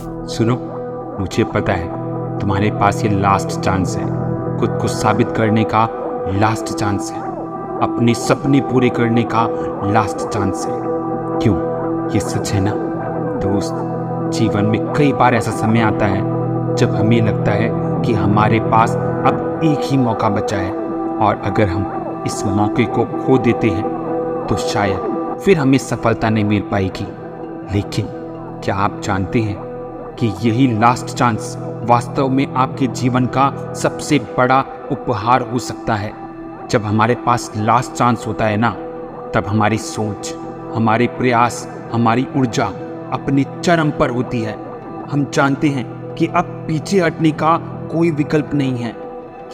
सुनो, मुझे पता है तुम्हारे पास ये लास्ट चांस है, खुद को साबित करने का लास्ट चांस है, अपने सपने पूरे करने का लास्ट चांस है। क्यों? ये सच है ना दोस्त। जीवन में कई बार ऐसा समय आता है जब हमें लगता है कि हमारे पास अब एक ही मौका बचा है, और अगर हम इस मौके को खो देते हैं तो शायद फिर हमें सफलता नहीं मिल पाएगी। लेकिन क्या आप जानते हैं कि यही लास्ट चांस वास्तव में आपके जीवन का सबसे बड़ा उपहार हो सकता है। जब हमारे पास लास्ट चांस होता है ना, तब हमारी सोच, हमारे प्रयास, हमारी ऊर्जा अपने चरम पर होती है। हम जानते हैं कि अब पीछे हटने का कोई विकल्प नहीं है।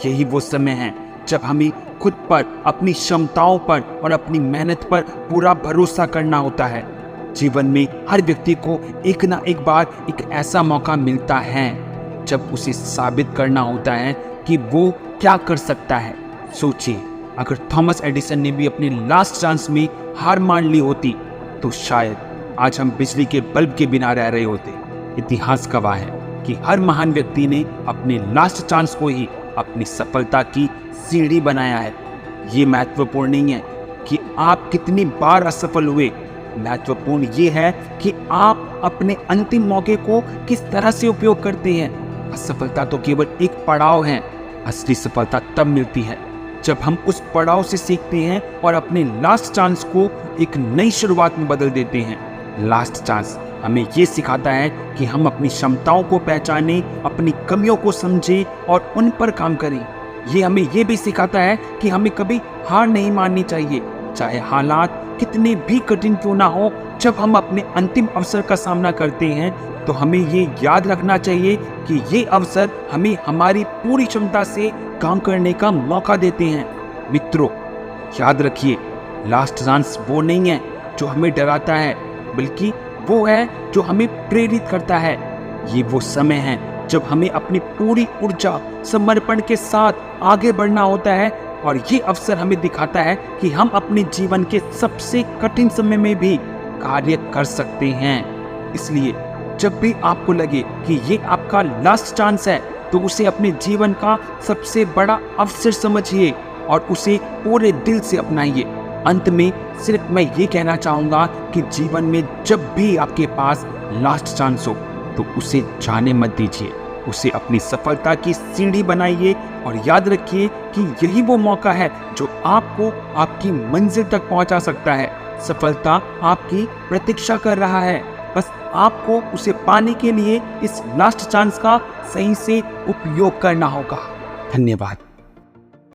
यही वो समय है जब हमें खुद पर, अपनी क्षमताओं पर और अपनी मेहनत पर पूरा भरोसा करना होता है। जीवन में हर व्यक्ति को एक ना एक बार एक ऐसा मौका मिलता है जब उसे साबित करना होता है कि वो क्या कर सकता है। सोचिए, अगर थॉमस एडिसन ने भी अपने लास्ट चांस में हार मान ली होती तो शायद आज हम बिजली के बल्ब के बिना रह रहे होते। इतिहास गवाह है कि हर महान व्यक्ति ने अपने लास्ट चांस को ही अपनी सफलता की सीढ़ी बनाया है। ये महत्वपूर्ण नहीं है कि आप कितनी बार असफल हुए, महत्वपूर्ण ये है कि आप अपने अंतिम मौके को किस तरह से उपयोग करते हैं। असफलता तो केवल एक पड़ाव है, असली सफलता तब मिलती है जब हम उस पड़ाव से सीखते हैं और अपने लास्ट चांस को एक नई शुरुआत में बदल देते हैं। लास्ट चांस हमें ये सिखाता है कि हम अपनी क्षमताओं को पहचानें, अपनी कमियों को समझें और उन पर काम करें। ये हमें ये भी सिखाता है कि हमें कभी हार नहीं माननी चाहिए, चाहे हालात कितने भी कठिन क्यों ना हो। जब हम अपने अंतिम अवसर का सामना करते हैं तो हमें ये याद रखना चाहिए कि ये अवसर हमें हमारी पूरी क्षमता से काम करने का मौका देते हैं। मित्रों, याद रखिए, लास्ट चांस वो नहीं है जो हमें डराता है, बल्कि वो है जो हमें प्रेरित करता है। ये वो समय है जब हमें अपनी पूरी ऊर्जा, समर्पण के साथ आगे बढ़ना होता है, और ये अवसर हमें दिखाता है कि हम अपने जीवन के सबसे कठिन समय में भी कार्य कर सकते हैं। इसलिए जब भी आपको लगे कि ये आपका लास्ट चांस है, तो उसे अपने जीवन का सबसे बड़ा अवसर समझिए और उसे पूरे दिल से अपनाइए। अंत में सिर्फ मैं ये कहना चाहूँगा कि जीवन में जब भी आपके पास लास्ट चांस हो तो उसे जाने मत दीजिए, उसे अपनी सफलता की सीढ़ी बनाइए, और याद रखिए कि यही वो मौका है जो आपको आपकी मंजिल तक पहुंचा सकता है। सफलता आपकी प्रतीक्षा कर रहा है, बस आपको उसे पाने के लिए इस लास्ट चांस का सही से उपयोग करना होगा। धन्यवाद।